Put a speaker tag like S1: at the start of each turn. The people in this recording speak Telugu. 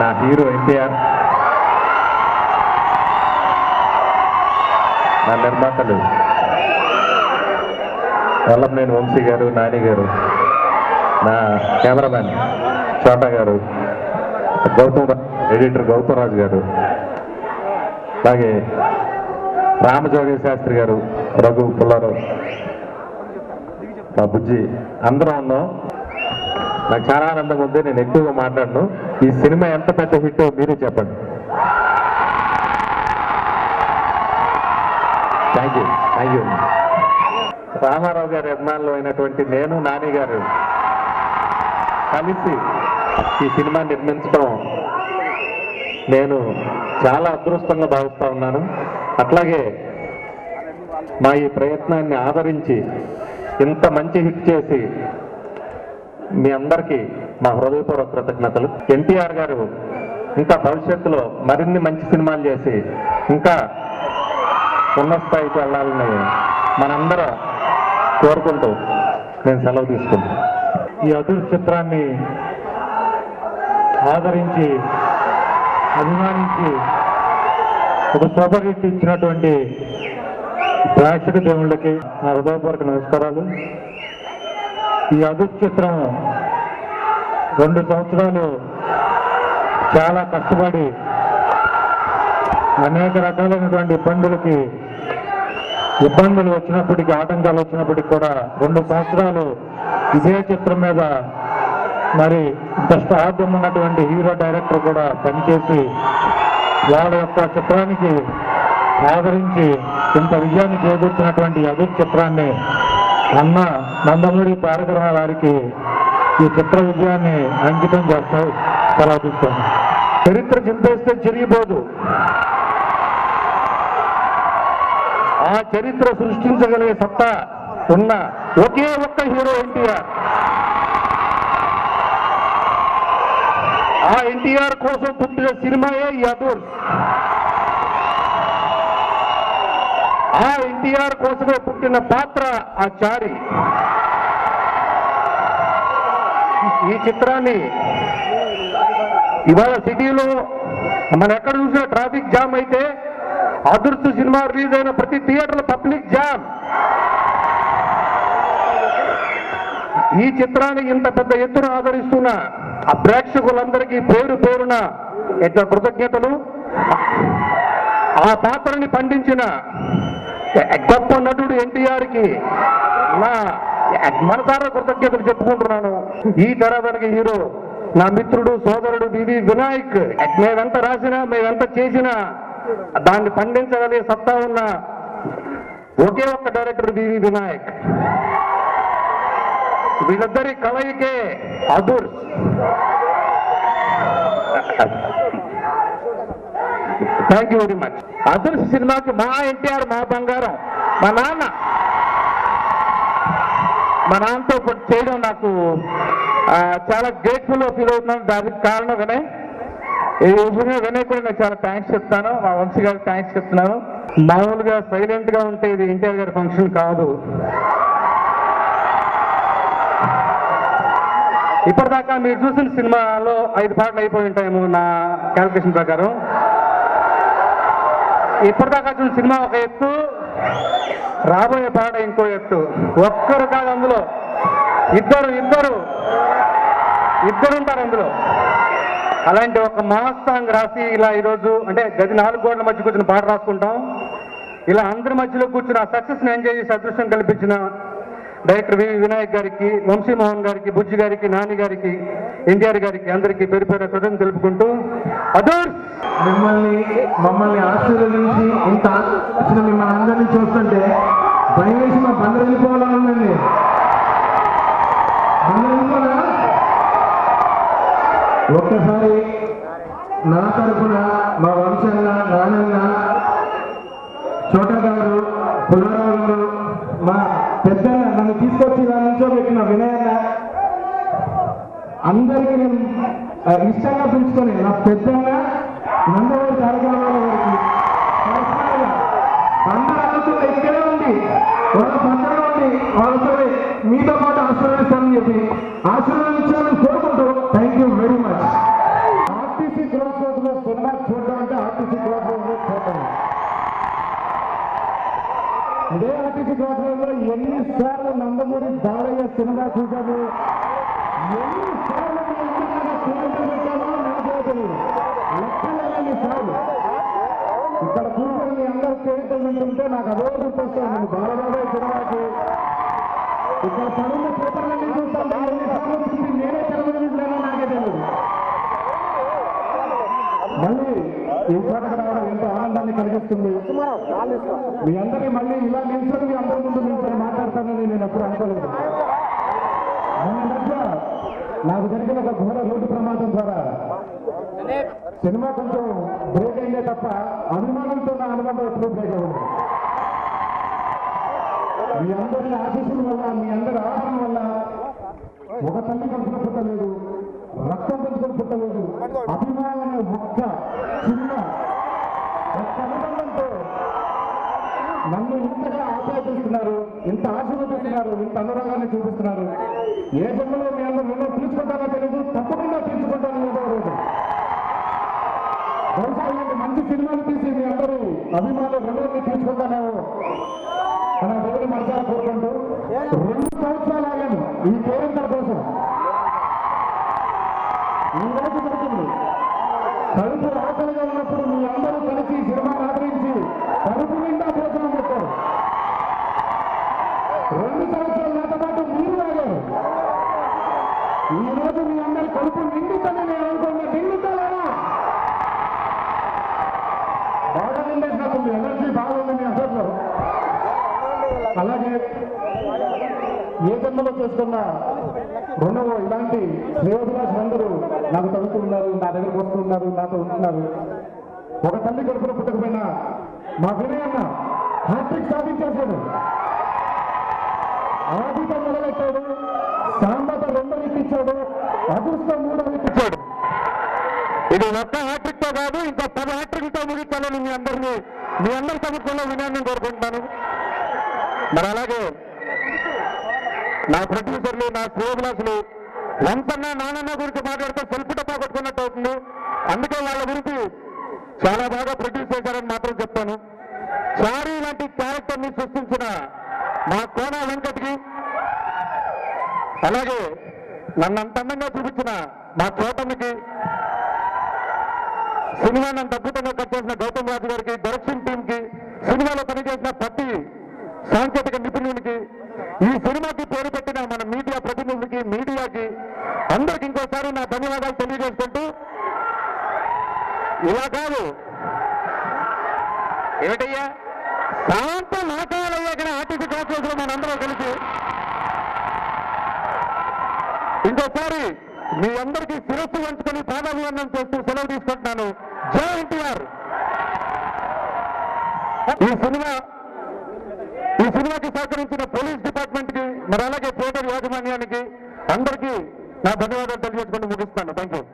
S1: నా హీరో ఎన్టీఆర్, నా నిర్మాతలు వల్లభనేని వంశీ గారు, నాని గారు, నా కెమెరామ్యాన్ చోటా గారు, ఎడిటర్ గౌతమ్ రాజు గారు, అలాగే రామజోగి శాస్త్రి గారు, రఘు పుల్లారావు, మా బుజ్జి, అందరం ఉన్నాం. నాకు చాలా ఆనందంగా ఉంది. నేను ఎక్కువగా మాట్లాడను. ఈ సినిమా ఎంత పెద్ద హిట్ మీరే చెప్పండి. Thank you. రామారావు గారి అభిమానులు అయినటువంటి నేను, నాని గారు కలిసి ఈ సినిమా నిర్మించడం నేను చాలా అదృష్టంగా భావిస్తూ ఉన్నాను. అట్లాగే మా ఈ ప్రయత్నాన్ని ఆదరించి ఇంత మంచి హిట్ చేసి మీ అందరికీ మా హృదయపూర్వక కృతజ్ఞతలు. ఎన్టీఆర్ గారు ఇంకా భవిష్యత్తులో మరిన్ని మంచి సినిమాలు చేసి ఇంకా ఉన్నత స్థాయికి వెళ్ళాలని మనందరం కోరుకుంటూ నేను సెలవు తీసుకుంటాను.
S2: ఈ అదృష్ట చిత్రాన్ని ఆదరించి అభిమానించి ఒక సూపర్ హిట్ ఇచ్చినటువంటి ప్రేక్షక దేవుళ్ళకి నా హృదయపూర్వక నమస్కారాలు. ఈ అదృష్ట చిత్రం 2 సంవత్సరాలు చాలా కష్టపడి అనేక రకాలైనటువంటి ఇబ్బందులు వచ్చినప్పటికీ, ఆటంకాలు వచ్చినప్పటికీ కూడా 2 సంవత్సరాలు ఇదే చిత్రం మీద మరి ఇంత స్టార్డమ్ ఉన్నటువంటి హీరో డైరెక్టర్ కూడా పనిచేసి వాళ్ళ యొక్క చిత్రానికి ఆదరించి ఇంత విజయాన్ని చేకూర్చినటువంటి అదృష్ట చిత్రాన్ని అన్న నందమూరి తారక రామారావు గారికి ఈ చిత్ర విజయాన్ని అంకితం చేస్తూ సెలవు తీసుకుంది. చరిత్ర చింపేస్తే చెరిగిపోదు. ఆ చరిత్ర సృష్టించగలిగే సత్తా ఉన్న ఒకే ఒక్క హీరో ఎన్టీఆర్. ఆ ఎన్టీఆర్ కోసం పుట్టిన సినిమాయే ఈ అదూర్స్. ఆ ఎన్టీఆర్ కోసమే పుట్టిన పాత్ర ఆ చారి. ఈ చిత్రాన్ని ఇవాళ సిటీలో మనం ఎక్కడ చూసినా ట్రాఫిక్ జామ్ అయితే అదృష్ట సినిమా రిలీజ్ అయిన ప్రతి థియేటర్లో పబ్లిక్ జామ్. ఈ చిత్రాన్ని ఇంత పెద్ద ఎత్తున ఆదరిస్తున్న ఆ ప్రేక్షకులందరికీ పేరు పేరున ఎంత కృతజ్ఞతలు. ఆ పాత్రని పండించిన గొప్ప నటుడు ఎన్టీఆర్కి నా మనసారా కృతజ్ఞతలు చెప్పుకుంటున్నాను. ఈ తరానికి హీరో నా మిత్రుడు, సోదరుడు వివి వినాయక్. మేమెంత రాసినా, మేమెంత చేసినా దాన్ని పండించగలిగే సత్తా ఉన్న ఒకే ఒక్క డైరెక్టర్ వివి వినాయక్. వీళ్ళిద్దరి కలయికే Adhurs. Thank you very much. అదృష్ట సినిమాకి మా ఎన్టీఆర్ మా బంగారం. మా నాన్నతో చేయడం నాకు చాలా గ్రేట్ఫుల్గా ఫీల్ అవుతున్నాను. దానికి కారణం వినయ్. ఈ వినయ్ కూడా నేను చాలా థ్యాంక్స్ చెప్తాను. మా వంశీ గారికి థ్యాంక్స్ చెప్తున్నాను. మామూలుగా సైలెంట్గా ఉంటే ఇది ఎన్టీఆర్ గారి ఫంక్షన్ కాదు. ఇప్పటిదాకా మీరు చూసిన సినిమాలో 5 పాటలు అయిపోయి ఉంటాయేమో నా క్యాల్కులేషన్ ప్రకారం. ఇప్పటిదాకా చూసిన సినిమా ఒక ఎత్తు, రాబోయే పాట ఇంకో ఎత్తు. ఒక్కరు కాదు, అందులో ఇద్దరు ఉంటారు అందులో. అలాంటి ఒక మాస్ సాంగ్ రాసి ఇలా ఈరోజు అంటే గది 4 గోడల మధ్య కూర్చుని పాట రాసుకుంటాం. ఇలా అందరి మధ్యలో కూర్చుని ఆ సక్సెస్ని ఎంజాయ్ చేసి అదృష్టం కల్పించిన డైరెక్టర్ వివి వినాయక్ గారికి, వంశీమోహన్ గారికి, బుజ్జి గారికి, నాని గారికి, ఎన్టీఆర్ గారికి అందరికీ పేరు పేరు కృతజ్ఞతలు తెలుపుకుంటూ అదూర్స్.
S3: మమ్మల్ని ఆశీర్వదించి ఇంత వచ్చిన మిమ్మల్ని అందరినీ చూస్తుంటే భయం వేసి మా బందరు వెళ్ళిపోవాలని ఉందండి. ఒక్కసారి నా తరఫున మా వంశన్న, నానన్న, చోటా గారు, పుల్లారావు గారు, మా పెద్దన్న, నన్ను తీసుకొచ్చి ఇలా నుంచోబెట్టిన వినయన్న, అందరికీ నేను ఇష్టంగా పిలుచుకొని నా పెద్దన్న నందమూరి తారక రామారావు గారికి అందరూ అనుకుంటే ఇక్కడే ఉంది, వాళ్ళ పక్కన ఉండి వాళ్ళతో మీతో పాటు ఆశీర్వదిస్తానని చెప్పి ఆశీర్వదించాలని కోరుకుంటూ thank you very much. RTC cross రోడ్లో సినిమా చూడడం అంటే ఆర్టీసీ క్రాస్ రోడ్లో చూడటం. ఇదే ఆర్టీసీ క్రాస్ రోడ్లో ఎన్నిసార్లు నందమూరి బాలయ్య సినిమా చూశాను, ఎన్నిసార్లు పెట్టామో నాకే తెలియదు, లెక్కలేని సార్లు. ఇక్కడ కూర్చొని మీ అందరూ పేరుతో వింటుంటే నాకు అదో గుర్తొస్తాను బాలబాబాయ్ సినిమాకి. ఇక్కడ పనున్న పేపర్లన్నీ చూస్తాను, ఎన్నిసార్లు చూసి నేనే తెలవలేనో నాకే తెలియదు. మళ్ళీ ఈ చోటకు రావడం ఎంతో ఆనందాన్ని కలిగిస్తుంది. మీ అందరినీ మళ్ళీ ఇలా నిల్చొని మీ అందరి ముందు నిల్చొని మాట్లాడతానని నేను ఎప్పుడు అనుకోలేదు. మొన్న మధ్య నాకు జరిగిన ఒక ఘోర రోడ్డు ప్రమాదం ద్వారా సినిమా కొంచెం బ్రేక్ అయిందే తప్ప అభిమానంతో నా అనుబంధం ఎప్పుడు బ్రేక్ అవ్వదు. మీ అందరి ఆశీస్సుల వల్ల, మీ అందరి ఆదరణ వల్ల ఒక తల్లి కడుపున పుట్టలేదు, రక్తం పెంచుకొని పుట్టలేదు, అభిమానం అనే ఒక్క చిన్న ఒక్క అనుబంధంతో నన్ను ఇంతగా ఆప్యాయిస్తున్నారు, ఇంత ఆశీర్వదిస్తున్నారు, ఇంత అనురాగాన్ని చూపిస్తున్నారు. ఏ జన్మలో మీ అందరూ ఎన్నో తీర్చుకుంటారో తెలియదు, తప్పకుండా తీర్చుకుంటాను ఏదో రోజు. బహుశా ఇలాంటి మంచి సినిమాలు తీసి మీ అందరూ అభిమానులు రెండోని తీర్చుకుంటానేమో అని ఆ దేవుని మనసారా కోరుకుంటూ 2 సంవత్సరాలు ఆగాను ఈ పేరెంటర్ కోసం. ఈ రోజు దొరికింది. కడుపు ఆకలిగా ఉన్నప్పుడు మీ అందరూ కలిసి సినిమాను ఆదరించి కడుపు నిండా భోజనం పెట్టారు. 2 సంవత్సరాల నాతో పాటు మీరు ఆగారు. ఈ రోజు మీ అందరి కడుపు నిండుతని నేను అనుకున్నా. నిండుతారా? బాగా నిండేసినట్టుంది, ఎనర్జీ బాగుంది మీ అందరిలో. అలాగే ఏ జన్మలో చేసుకున్న రెండవ ఇలాంటి శ్రేయోభిలాషులందరూ నాకు తగ్గుతున్నారు, నా దగ్గరకు వస్తున్నారు, నాతో ఉంటున్నారు. ఒక తల్లి కడుపులో పుట్టకపోయినా మా వినయ్ అన్న హ్యాట్రిక్ సాధించేశాడు. ఆదితో మొదలెట్టాడు, సాంబత 2 ఇప్పించాడు, అదృష్టం 3 ఇప్పించాడు. ఇది మొత్తం హ్యాట్రిక్ తో కాదు, ఇంకా 10 హ్యాట్రిక్తో ముగించాలని మీ అందరి సమక్షంలో వినయాన్ని కోరుకుంటున్నాను. మరి అలాగే నా ప్రొడ్యూసర్లు, నా శ్రేయోభిలాషులు వంతన్న నానన్న గురించి మాట్లాడితే సెల్ఫ్ డబ్బా కొట్టుకున్నట్టు అవుతుంది. అందుకే వాళ్ళ గురించి చాలా బాగా ప్రొడ్యూస్ చేశారని మాత్రం చెప్తాను. చారీ లాంటి క్యారెక్టర్ ని సృష్టించిన మా కోన వెంకట్కి, అలాగే నన్ను అంత అందంగా చూపించిన మా చోటమ్మకి, సినిమాని అంత అద్భుతంగా కట్ చేసిన గౌతమ్ రాజు గారికి, డైరెక్షన్ టీమ్ కి, సినిమాలో పనిచేసిన ప్రతి సాంకేతిక నిపుణునికి, ఈ సినిమాకి పేరు పెట్టిన మన మీడియా ప్రతినిధులకి, మీడియాకి అందరికి ఇంకోసారి నా ధన్యవాదాలు తెలియజేసుకుంటూ, ఇలా కాదు ఏమిటయ్యా శాంత నాటకాలయ్యాక ఆర్టీసీ క్రాస్ రోడ్లో మనందరం కలిసి ఇంకోసారి మీ అందరికీ శిరస్సు వంచుకొని పాదాభివందనం చేస్తూ సెలవు తీసుకుంటున్నాను. జై ఎన్టీఆర్. ఈ సినిమాకి సహకరించిన పోలీస్ డిపార్ట్మెంట్ కి, మరి అలాగే థియేటర్ యాజమాన్యానికి అందరికీ నా ధన్యవాదాలు తెలియజేసుకుంటూ ముగిస్తాను. Thank you.